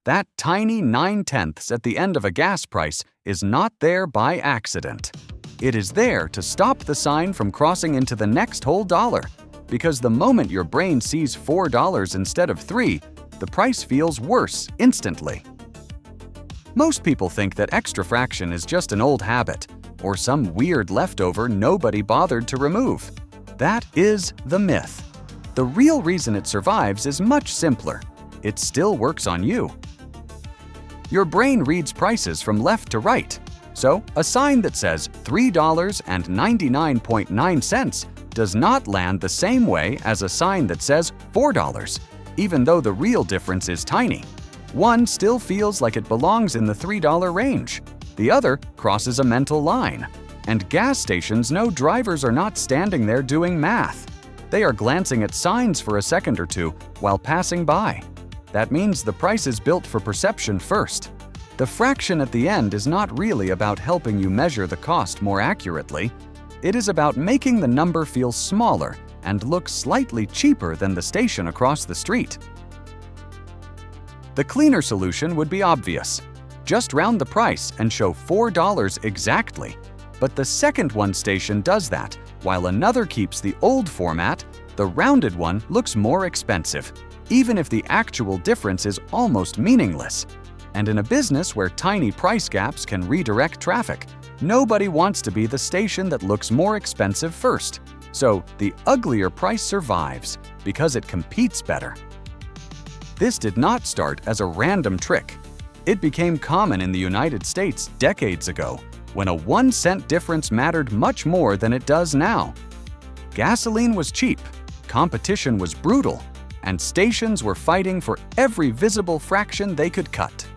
That tiny 9/10 at the end of a gas price is not there by accident. It is there to stop the sign from crossing into the next whole dollar, because the moment your brain sees $4 instead of $3, the price feels worse instantly. Most people think that extra fraction is just an old habit, or some weird leftover nobody bothered to remove. That is the myth. The real reason it survives is much simpler. It still works on you. Your brain reads prices from left to right, so a sign that says $3.99 does not land the same way as a sign that says $4, even though the real difference is tiny. One still feels like it belongs in the $3 range. The other crosses a mental line. And gas stations know drivers are not standing there doing math. They are glancing at signs for a second or two while passing by. That means the price is built for perception first. The fraction at the end is not really about helping you measure the cost more accurately. It is about making the number feel smaller and look slightly cheaper than the station across the street. The cleaner solution would be obvious. Just round the price and show $4 exactly. But the second one station does that, while another keeps the old format. The rounded one looks more expensive, even if the actual difference is almost meaningless. And in a business where tiny price gaps can redirect traffic, nobody wants to be the station that looks more expensive first. So the uglier price survives because it competes better. This did not start as a random trick. It became common in the United States decades ago, when a 1-cent difference mattered much more than it does now. Gasoline was cheap, competition was brutal, and stations were fighting for every visible fraction they could cut.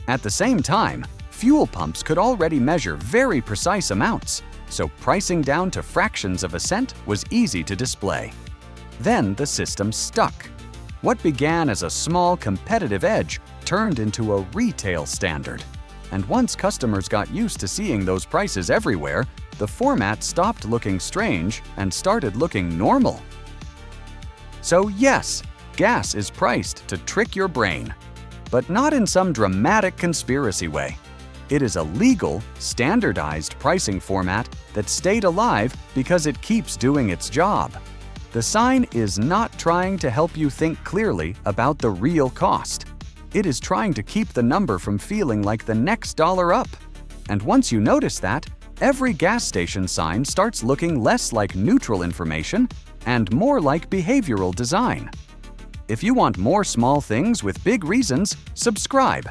At the same time, fuel pumps could already measure very precise amounts, so pricing down to fractions of a cent was easy to display. Then the system stuck. What began as a small competitive edge turned into a retail standard. And once customers got used to seeing those prices everywhere, the format stopped looking strange and started looking normal. So yes, gas is priced to trick your brain, but not in some dramatic conspiracy way. It is a legal, standardized pricing format that stayed alive because it keeps doing its job. The sign is not trying to help you think clearly about the real cost. It is trying to keep the number from feeling like the next dollar up. And once you notice that, every gas station sign starts looking less like neutral information and more like behavioral design. If you want more small things with big reasons, subscribe.